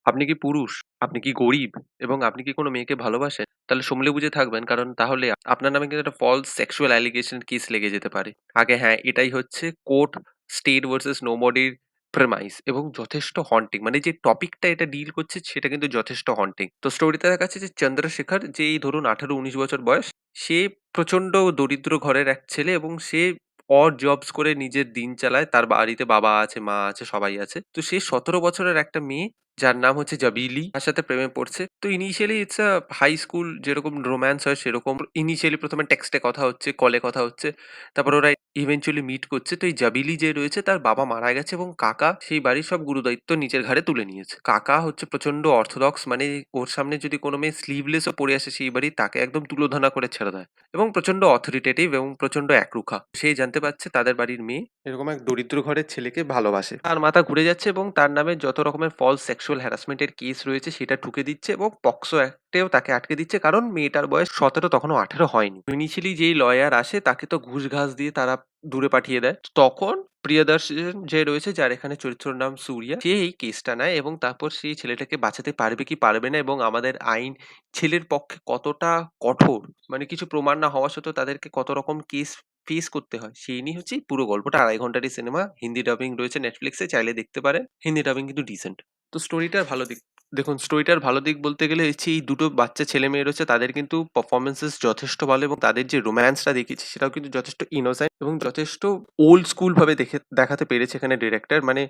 আপনি কি পুরুষ? আপনি কি গরিব? এবং আপনি কি কোনো মেয়েকে ভালোবাসেন? তাহলে সম্লে বুঝে থাকবেন। কারণ তাহলে আপনার নামে কিন্তু একটা ফলস সেক্সুয়াল অ্যালিগেশন কেস লেগে যেতে পারে। আগে হ্যাঁ, এটাই হচ্ছে কোর্ট স্টেট ভার্সাস নোবডির প্রেমাইস এবং যথেষ্ট হন্টিং। মানে যে টপিকটা এটা ডিল করছে সেটা কিন্তু যথেষ্ট হন্টিং। তো স্টোরিতে দেখাচ্ছে যে চন্দ্রশেখর যে এই ধরুন ১৮-১৯ বছর বয়স, সে প্রচন্ড দরিদ্র ঘরের এক ছেলে এবং সে অড জবস করে নিজের দিন চালায়। তার বাড়িতে বাবা আছে, মা আছে, সবাই আছে। তো সে ১৭ বছরের একটা মেয়ে যার নাম হচ্ছে জাবিলি, তার সাথে প্রেমে পড়ছে। তো initially it's a high school যেরকম রোম্যান্স হয় সেরকম। ইনিশিয়ালি ১ম এ টেক্সটে কথা হচ্ছে, কলে কথা হচ্ছে। তারপর ওরা ইভেনচুয়ালি মিট করছে। তো এই জাবিলি যে রয়েছে তার বাবা মারা গেছে এবং কাকা সেই বাড়ির সব গুরুদায়িত্ব নিজের ঘাড়ে তুলে নিয়েছে। কাকা হচ্ছে প্রচন্ড অর্থোডক্স, মানে ওর সামনে যদি কোনো মেয়ে স্লিভলেস ও পড়ে আসে সেই বাড়ি, তাকে একদম তুলোধনা করে ছেড়ে দেয়। এবং প্রচন্ড অথরিটেটিভ এবং প্রচন্ড একরুখা। সে জানতে পারছে তাদের বাড়ির মেয়ে এরকম এক দরিদ্র ঘরের ছেলেকে ভালোবাসে। তার মাথা ঘুরে যাচ্ছে এবং তার নামে যত রকমের ফলস সেক্সুয়াল হ্যারাসমেন্ট এর কেস রয়েছে সেটা ঠুকে দিচ্ছে এবং পক্সো অ্যাক্টেও তাকে আটকে দিচ্ছে, কারণ মেয়েটার বয়স ১৭, তখনও ১৮ হয়নি। ইনিশিয়ালি যেই লয়ার আসে তাকে তো ঘুষ ঘাস দিয়ে তারা দূরে পাঠিয়ে দেয়। তখন প্রিয়দর্শন যে রয়েছে, যার এখানে চরিত্রের নাম সুরিয়া, সে এই কেসটা নেয় এবং তারপর সেই ছেলেটাকে বাঁচাতে পারবে কি পারবে না এবং আমাদের আইন ছেলের পক্ষে কতটা কঠোর, মানে কিছু প্রমাণ না হওয়া সত্ত্বেও তাদেরকে কত রকম কেস ফেস করতে হয়, সেই নিয়ে হচ্ছে এই পুরো গল্পটা। ২.৫ ঘন্টারই সিনেমা। হিন্দি ডাবিং রয়েছে Netflix এ, চাইলে দেখতে পারেন। হিন্দি ডাবিং কিন্তু ডিসেন্ট। তো স্টোরিটার ভালো দিক, দেখুন স্টোরিটার ভালো দিক বলতে গেলে হচ্ছে এই দুটো বাচ্চা ছেলে-মেয়ে রয়েছে, তাদের কিন্তু পারফরম্যান্সেস যথেষ্ট ভালো এবং তাদের যে রোম্যান্সটা দেখিয়েছে সেটাও কিন্তু যথেষ্ট ইনোসেন্ট এবং যথেষ্ট ওল্ড স্কুল ভাবে দেখাতে পেরেছে এখানে ডিরেক্টর। মানে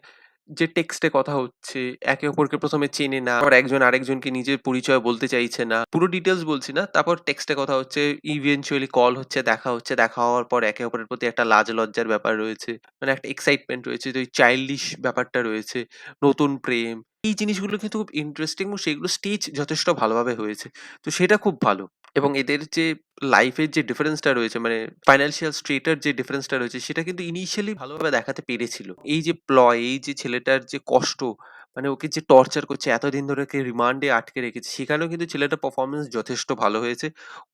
যে টেক্সটে কথা হচ্ছে, একে অপরকে ১ম এ চেনে না। আবার একজন আরেকজনকে নিজের পরিচয় বলতে চাইছে না। পুরো ডিটেইলস বলছি না। তারপর টেক্সটে কথা হচ্ছে, ইভেনচুয়ালি কল হচ্ছে, দেখা হচ্ছে। দেখা হওয়ার পর একে অপরের প্রতি একটা লাজ লজ্জার ব্যাপার রয়েছে। মানে একটা এক্সাইটমেন্ট রয়েছে। যে ওই চাইল্ডিশ ব্যাপারটা রয়েছে। নতুন প্রেম। এই জিনিসগুলো কিন্তু খুব ইন্টারেস্টিং এবং সেগুলো স্টেজ যথেষ্ট ভালোভাবে হয়েছে। তো সেটা খুব ভালো। এবং এদের যে লাইফের যে ডিফারেন্সটা রয়েছে, মানে ফাইন্যান্সিয়াল স্ট্রেটার যে ডিফারেন্সটা রয়েছে সেটা কিন্তু ইনিশিয়ালি ভালোভাবে দেখাতে পেরেছিল। এই যে প্লয়, এই যে ছেলেটার যে কষ্ট, মানে ওকে যে টর্চার করছে, এতদিন ধরে ওকে রিমান্ডে আটকে রেখেছে, সেখানেও কিন্তু ছেলেটার পারফরম্যান্স যথেষ্ট ভালো হয়েছে।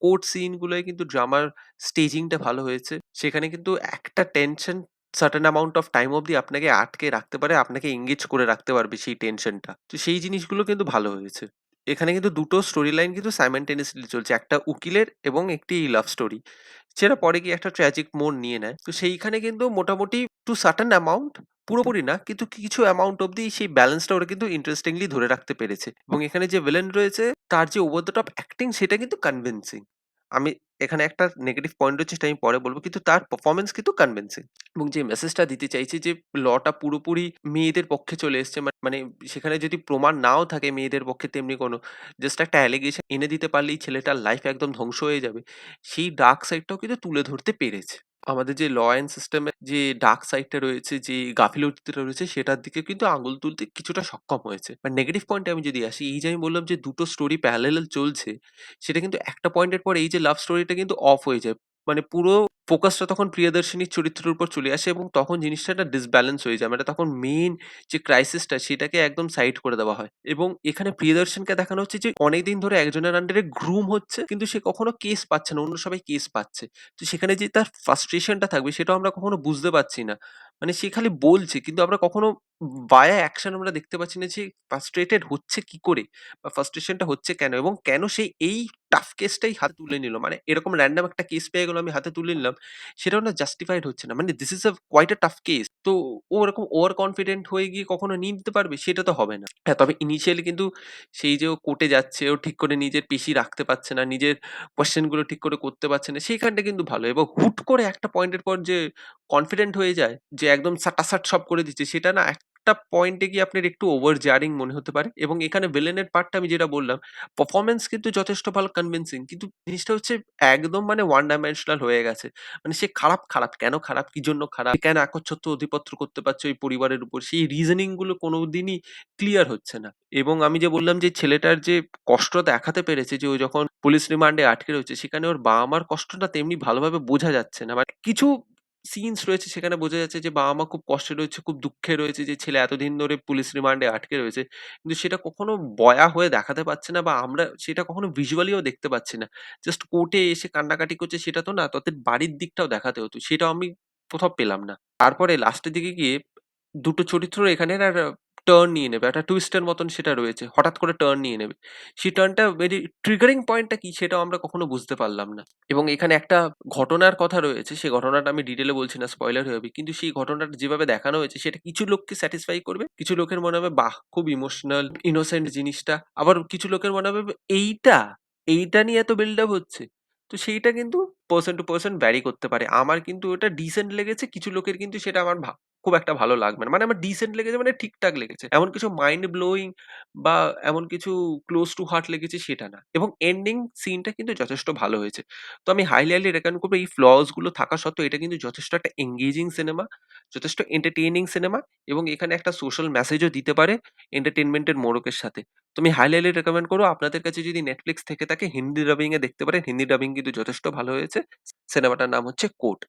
কোর্ট সিন গুলোয় কিন্তু ড্রামার স্টেজিংটা ভালো হয়েছে। সেখানে কিন্তু একটা tension certain amount of time অব্দি আপনাকে আটকে রাখতে পারে, আপনাকে এঙ্গেজ করে রাখতে পারবে সেই টেনশনটা। তো সেই জিনিসগুলো কিন্তু ভালো হয়েছে। এখানে কিন্তু দুটো স্টোরি লাইন কিন্তু সাইমালটেনিয়াসলি চলছে। একটা উকিলের এবং একটি লাভ স্টোরি। যেটা পরে গিয়ে একটা ট্র্যাজিক মোড় নিয়ে নেয়। তো সেইখানে কিন্তু মোটামুটি টু সার্টেন অ্যামাউন্ট, পুরোপুরি না, কিন্তু কিছু অ্যামাউন্ট অব্দি সেই ব্যালেন্সটা ওরা কিন্তু ইন্টারেস্টিংলি ধরে রাখতে পেরেছে। এবং এখানে যে ভিলেন রয়েছে তার যে ওভার দ্য টপ অ্যাক্টিং সেটা কিন্তু কনভিন্সিং। আমি এখানে একটা নেগেটিভ পয়েন্ট রয়েছে সেটা আমি পরে বলব। কিন্তু তার পারফরম্যান্স কিন্তু কনভিন্সিং। এবং যে মেসেজটা দিতে চাইছে যে টা পুরোপুরি মেয়েদের পক্ষে চলে এসছে। মানে সেখানে যদি প্রমাণ নাও থাকে মেয়েদের পক্ষে তেমনি কোনো, জাস্ট একটা অ্যালিগেশন এনে দিতে পারলেই ছেলেটার লাইফ একদম ধ্বংস হয়ে যাবে। সেই ডার্ক সাইডটাও কিন্তু তুলে ধরতে পেরেছে। আমাদের যে ল অ্যান্ড সিস্টেমের যে ডার্ক সাইডটা রয়েছে, যে গাফিলতিটা রয়েছে সেটার দিকে কিন্তু আঙুল তুলতে কিছুটা সক্ষম হয়েছে। আর নেগেটিভ পয়েন্টে আমি যদি আসি, এই যে আমি বললাম যে দুটো স্টোরি প্যারালাল চলছে, সেটা কিন্তু একটা পয়েন্টের পর এই যে লাভ স্টোরিটা কিন্তু অফ হয়ে যায়। মানে পুরো ফোকাসটা তখন প্রিয়দর্শিনীর চরিত্রের উপর চলে আসে এবং তখন জিনিসটা একটা ডিসব্যালেন্স হয়ে যায়। মানে তখন মেইন যে ক্রাইসিসটা সেটাকে একদম সাইড করে দেওয়া হয়। এবং এখানে প্রিয়দর্শনকে দেখানো হচ্ছে যে অনেকদিন ধরে একজনের আন্ডারে গ্রুম হচ্ছে, কিন্তু সে কখনো কেস পাচ্ছে না, অন্য সবাই কেস পাচ্ছে। তো সেখানে যে তার ফ্রাস্ট্রেশনটা থাকবে সেটাও আমরা কখনো বুঝতে পারছি না। মানে সে খালি বলছে কিন্তু আমরা কখনো ভায়া অ্যাকশন আমরা দেখতে পাচ্ছি না যে ফ্রাস্ট্রেটেড হচ্ছে কি করে? বা ফ্রাস্ট্রেশনটা হচ্ছে কেন? এবং কেন সে এই টাফ কেসটাই হাতে তুলে নিল? মানে এরকম র‍্যান্ডম একটা কেস পেয়ে গেল, আমি হাতে তুলে নিলাম। সেটাও না জাস্টিফাইড হচ্ছে না। মানে this is quite a tough case. তো ও ওরকম ওভার কনফিডেন্ট হয়ে গিয়ে কখনো নিয়ে নিতে পারবে? সেটা তো হবে না। হ্যাঁ, তবে ইনিশিয়ালি কিন্তু সেই যে ও কোর্টে যাচ্ছে, ও ঠিক করে নিজের পেশি রাখতে পারছে না, নিজের কোয়েশ্চেন গুলো ঠিক করে করতে পারছে না, সেইখানটা কিন্তু ভালো। এবং হুট করে একটা পয়েন্টের পর যে কনফিডেন্ট হয়ে যায়, যে একদম সাটাসাট সব করে দিচ্ছে, সেটা না একটা পয়েন্টে গিয়ে আপনার একটু ওভার জারিং মনে হতে পারে। এবং এখানে ভিলেনের পার্টটা আমি যেটা বললাম, পারফরম্যান্স কিন্তু যথেষ্ট ভালো কনভিন্সিং। কিন্তু জিনিসটা হচ্ছে একদম মানে ওয়ান ডাইমেনশনাল হয়ে গেছে। মানে সে খারাপ, খারাপ। কেন খারাপ? কি জন্য খারাপ? সে কেন একচ্ছত্র অধিপত্য করতে পারছে ওই পরিবারের উপর? সেই রিজনিং গুলো কোনদিনই ক্লিয়ার হচ্ছে না। এবং আমি যে বললাম যে ছেলেটার যে কষ্ট দেখাতে পেরেছে, যে ও যখন পুলিশ রিমান্ডে আটকে রয়েছে সেখানে ওর বাবা-মার কষ্টটা তেমনি ভালোভাবে বোঝা যাচ্ছে না। মানে কিছু সিনস রয়েছে সেখানে বোঝা যাচ্ছে যে বাবা-মা খুব কষ্টে রয়েছে, খুব দুঃখে রয়েছে যে ছেলে এতদিন ধরে পুলিশ রিমান্ডে আটকে রয়েছে। কিন্তু সেটা কখনো বয়া হয়ে দেখাতে পারছে না বা আমরা সেটা কখনো ভিজুয়ালিও দেখতে পাচ্ছি না। জাস্ট কোর্টে এসে কান্নাকাটি করছে সেটা তো না, তাদের বাড়ির দিকটাও দেখাতে হতো। সেটাও আমি কোথাও পেলাম না। তারপরে লাস্টের দিকে গিয়ে দুটো চরিত্র এখানের আর টার্ন নিয়ে নেবে। একটা টুইস্ট এর মতন সেটা রয়েছে। হঠাৎ করে টার্ন নিয়ে নেবে। সেই টার্নটা ভেরি ট্রিগারিং পয়েন্টটা কি সেটাও আমরা কখনো বুঝতে পারলাম না। এবং এখানে একটা ঘটনার কথা রয়েছে। সেই ঘটনাটা আমি ডিটেইলে বলছি না, স্পয়লার হয়ে যাবে। কিন্তু সেই ঘটনাটা যেভাবে দেখানো হয়েছে সেটা কিছু লোককে স্যাটিসফাই করবে। কিছু লোকের মনে হবে বাহ! খুব ইমোশনাল, ইনোসেন্ট জিনিসটা। আবার কিছু লোকের মনে হবে এইটা, এইটা নিয়ে এত বিল্ড আপ হচ্ছে। তো সেইটা কিন্তু পারসন টু পারসন ভ্যারি করতে পারে। আমার কিন্তু ওটা ডিসেন্ট লেগেছে। কিছু লোকের কিন্তু সেটা আমার খুব একটা ভালো লাগবে না। মানে আমার ডিসেন্ট লেগেছে মানে ঠিকঠাক লেগেছে। এমন কিছু মাইন্ড ব্লোয়িং বা এমন কিছু ক্লোজ টু হার্ট লেগেছে সেটা না। এবং এন্ডিং সিনটা কিন্তু যথেষ্ট ভালো হয়েছে। তো আমি হাইলি রেকমেন্ড করব, এই ফ্লস গুলো থাকা সত্ত্বেও এটা কিন্তু যথেষ্ট একটা এনগেজিং সিনেমা, যথেষ্ট এন্টারটেইনিং সিনেমা এবং এখানে একটা সোশ্যাল মেসেজও দিতে পারে এন্টারটেইনমেন্ট এর মোড়কের সাথে। তো আমি হাইলি রেকমেন্ড করব, আপনাদের কাছে যদি Netflix থেকে থাকে হিন্দি ডাবিং এ দেখতে পারেন। হিন্দি ডাবিং কিন্তু যথেষ্ট ভালো হয়েছে। সিনেমাটার নাম হচ্ছে কোট।